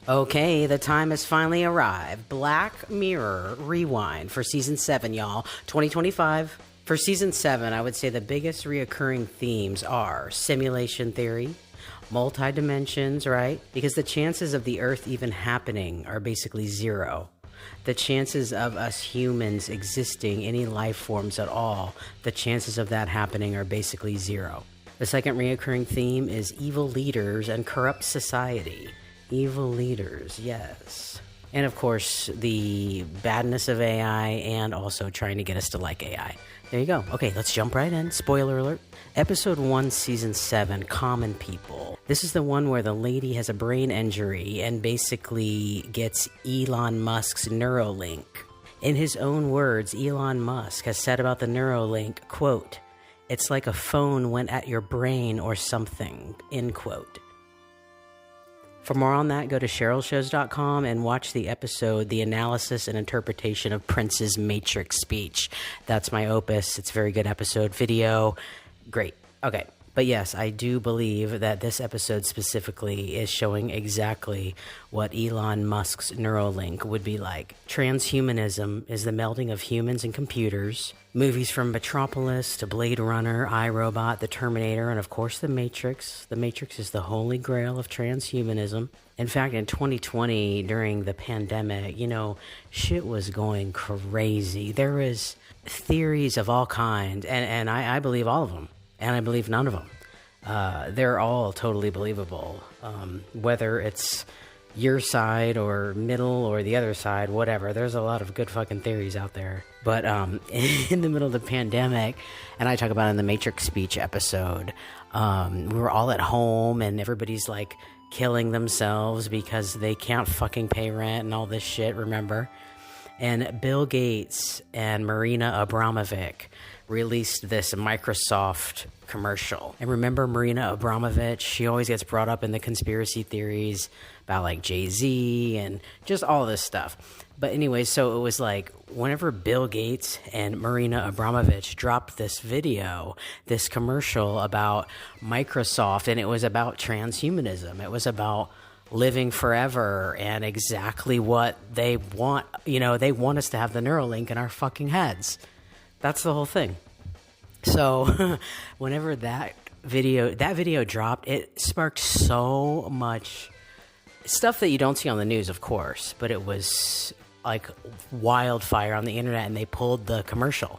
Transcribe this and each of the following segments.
Okay, the time has finally arrived. Black Mirror Rewind for Season 7, y'all. 2025. For Season 7, I would say the biggest reoccurring themes are simulation theory, multi-dimensions, right? Because the chances of the Earth even happening are basically zero. The chances of us humans existing, any life forms at all, the chances of that happening are basically zero. The second reoccurring theme is evil leaders and corrupt society. Evil leaders, yes. And of course, the badness of AI and also trying to get us to like AI. There you go. Okay, let's jump right in. Spoiler alert. Episode 1, Season 7, Common People. This is the one where the lady has a brain injury and basically gets Elon Musk's Neuralink. In his own words, Elon Musk has said about the Neuralink, quote, "It's like a phone went at your brain or something," end quote. For more on that, go to CherylShows.com and watch the episode, The Analysis and Interpretation of Prince's Matrix Speech. That's my opus. It's a very good episode. Video. Great. Okay. But yes, I do believe that this episode specifically is showing exactly what Elon Musk's Neuralink would be like. Transhumanism is the melding of humans and computers. Movies from Metropolis to Blade Runner, iRobot, The Terminator, and of course The Matrix. The Matrix is the holy grail of transhumanism. In fact, in 2020, during the pandemic, shit was going crazy. There was theories of all kinds, and I believe all of them. And I believe none of them. They're all totally believable. Whether it's your side or middle or the other side, whatever. There's a lot of good fucking theories out there. But in the middle of the pandemic, and I talk about it in the Matrix Speech episode, we were all at home and everybody's like killing themselves because they can't fucking pay rent and all this shit, remember? And Bill Gates and Marina Abramovic released this Microsoft commercial. And remember Marina Abramovic? She always gets brought up in the conspiracy theories about like Jay-Z and just all this stuff. But anyway, so it was like whenever Bill Gates and Marina Abramovic dropped this video, this commercial about Microsoft, and it was about transhumanism. It was about living forever and exactly what they want. They want us to have the Neuralink in our fucking heads. That's the whole thing. So whenever that video dropped, it sparked so much stuff that you don't see on the news, of course, but it was like wildfire on the internet, and they pulled the commercial.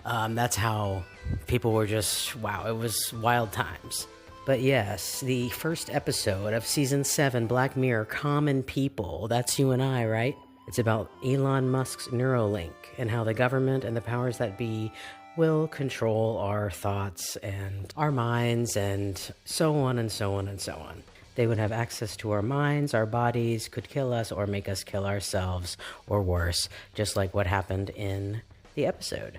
That's how people were just, wow, it was wild times. But yes, the first episode of Season 7, Black Mirror, Common People, that's you and I, right? It's about Elon Musk's Neuralink and how the government and the powers that be will control our thoughts and our minds and so on and so on and so on. They would have access to our minds, our bodies, could kill us or make us kill ourselves, or worse, just like what happened in the episode.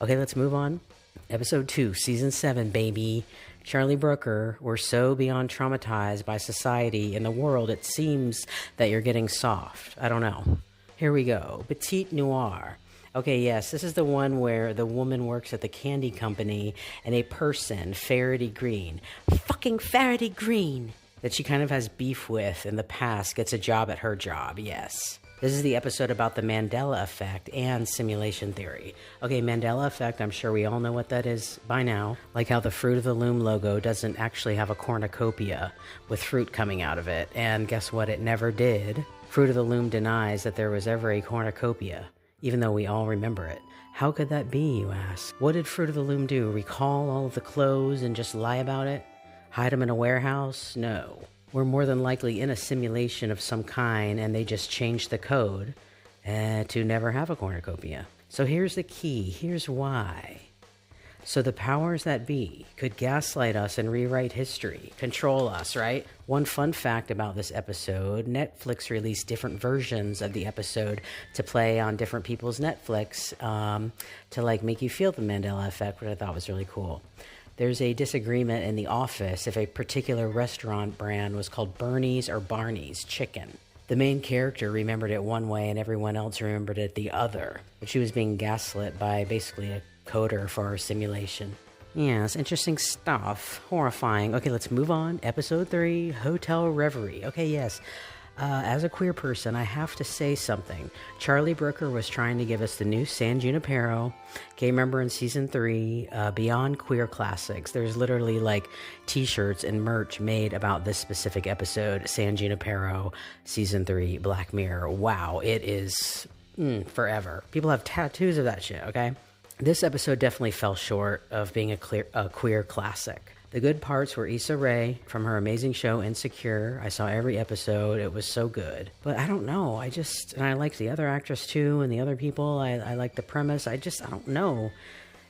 Okay, let's move on. Episode 2, Season 7, baby. Charlie Brooker, we're so beyond traumatized by society in the world, it seems that you're getting soft. I don't know. Here we go. Petite Noir. Okay, yes, this is the one where the woman works at the candy company and a person, Faraday Green, fucking Faraday Green, that she kind of has beef with in the past, gets a job at her job, yes. This is the episode about the Mandela effect and simulation theory. Okay, Mandela effect, I'm sure we all know what that is by now. Like how the Fruit of the Loom logo doesn't actually have a cornucopia with fruit coming out of it. And guess what? It never did. Fruit of the Loom denies that there was ever a cornucopia, even though we all remember it. How could that be, you ask? What did Fruit of the Loom do? Recall all of the clothes and just lie about it? Hide them in a warehouse? No. We're more than likely in a simulation of some kind, and they just changed the code to never have a cornucopia. So here's the key. Here's why. So the powers that be could gaslight us and rewrite history, control us, right? One fun fact about this episode, Netflix released different versions of the episode to play on different people's Netflix to like make you feel the Mandela effect, which I thought was really cool. There's a disagreement in the office if a particular restaurant brand was called Bernie's or Barney's Chicken. The main character remembered it one way and everyone else remembered it the other. But she was being gaslit by basically a coder for her simulation. Yes, interesting stuff. Horrifying. Okay, let's move on. Episode 3, Hotel Reverie. Okay, yes. As a queer person, I have to say something. Charlie Brooker was trying to give us the new San Junipero. Okay, remember in season 3, Beyond Queer Classics, there's literally like t-shirts and merch made about this specific episode, San Junipero, season 3, Black Mirror. Wow, it is forever. People have tattoos of that shit, okay? This episode definitely fell short of being a queer classic. The good parts were Issa Rae from her amazing show Insecure. I saw every episode. It was so good. But I don't know. And I liked the other actress too and the other people. I liked the premise. I don't know.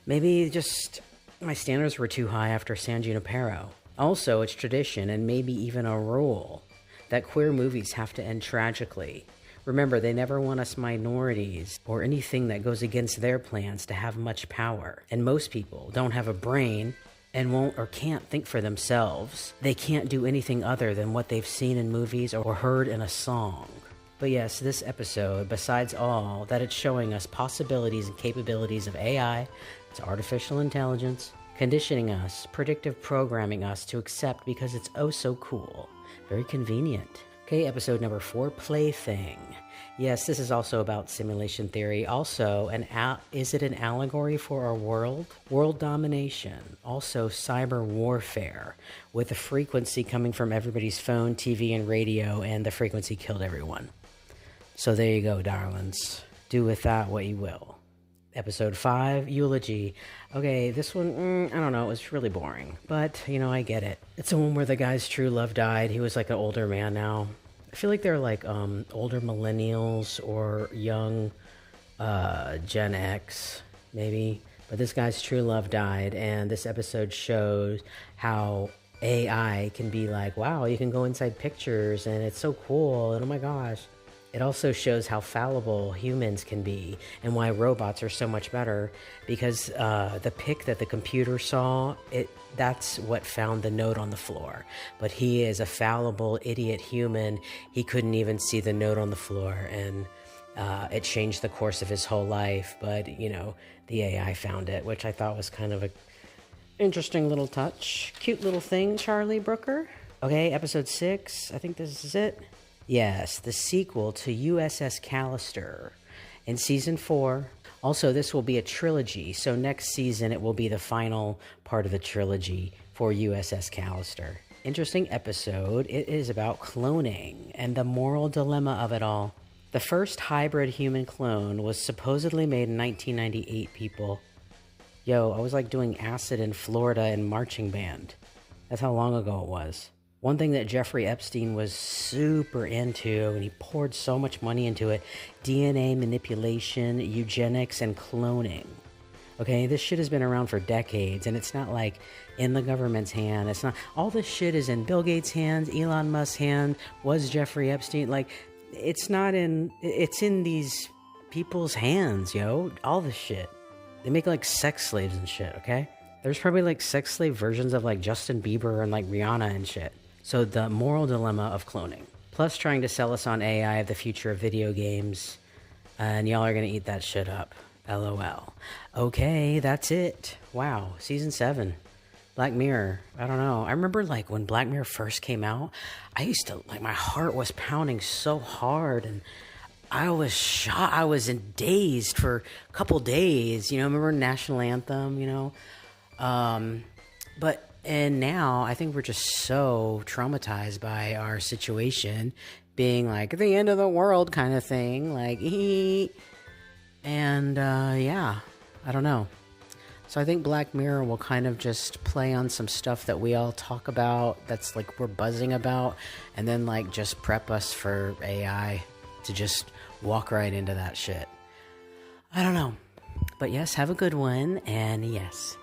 Maybe just my standards were too high after San Junipero. Also, it's tradition and maybe even a rule that queer movies have to end tragically. Remember, they never want us minorities or anything that goes against their plans to have much power. And most people don't have a brain and won't or can't think for themselves. They can't do anything other than what they've seen in movies or heard in a song. But yes, this episode, besides all that it's showing us possibilities and capabilities of AI, it's artificial intelligence, conditioning us, predictive programming us to accept because it's oh so cool. Very convenient. Okay, episode number 4, Plaything. Yes, this is also about simulation theory. Also, is it an allegory for our world? World domination. Also, cyber warfare, with the frequency coming from everybody's phone, TV, and radio, and the frequency killed everyone. So there you go, darlings. Do with that what you will. Episode 5, Eulogy. Okay, this one, I don't know, it was really boring. But, I get it. It's the one where the guy's true love died. He was like an older man now. I feel like they're like older millennials or young Gen X, maybe. But this guy's true love died, and this episode shows how AI can be like, wow, you can go inside pictures, and it's so cool, and oh my gosh. It also shows how fallible humans can be and why robots are so much better, because the pic that the computer saw, that's what found the note on the floor. But he is a fallible idiot human. He couldn't even see the note on the floor, and it changed the course of his whole life. But, the AI found it, which I thought was kind of a interesting little touch. Cute little thing, Charlie Brooker. Okay, episode 6. I think this is it. Yes, the sequel to USS Callister in season 4. Also, this will be a trilogy, so next season it will be the final part of the trilogy for USS Callister. Interesting episode. It is about cloning and the moral dilemma of it all. The first hybrid human clone was supposedly made in 1998, people. Yo, I was like doing acid in Florida in marching band. That's how long ago it was. One thing that Jeffrey Epstein was super into, and he poured so much money into it, DNA manipulation, eugenics, and cloning. Okay, this shit has been around for decades, and it's not like in the government's hand. It's not. All this shit is in Bill Gates' hands, Elon Musk's hand, was Jeffrey Epstein. Like, it's in these people's hands, yo. All this shit. They make like sex slaves and shit, okay? There's probably like sex slave versions of like Justin Bieber and like Rihanna and shit. So the moral dilemma of cloning. Plus trying to sell us on AI of the future of video games. And y'all are going to eat that shit up. LOL. Okay, that's it. Wow, season 7. Black Mirror. I don't know. I remember like when Black Mirror first came out, I used to, like, my heart was pounding so hard, and I was shocked. I was dazed for a couple days. Remember National Anthem, And now I think we're just so traumatized by our situation being like the end of the world kind of thing. Like, and yeah, I don't know. So I think Black Mirror will kind of just play on some stuff that we all talk about, that's like we're buzzing about, and then like just prep us for AI to just walk right into that shit. I don't know. But yes, have a good one, and yes.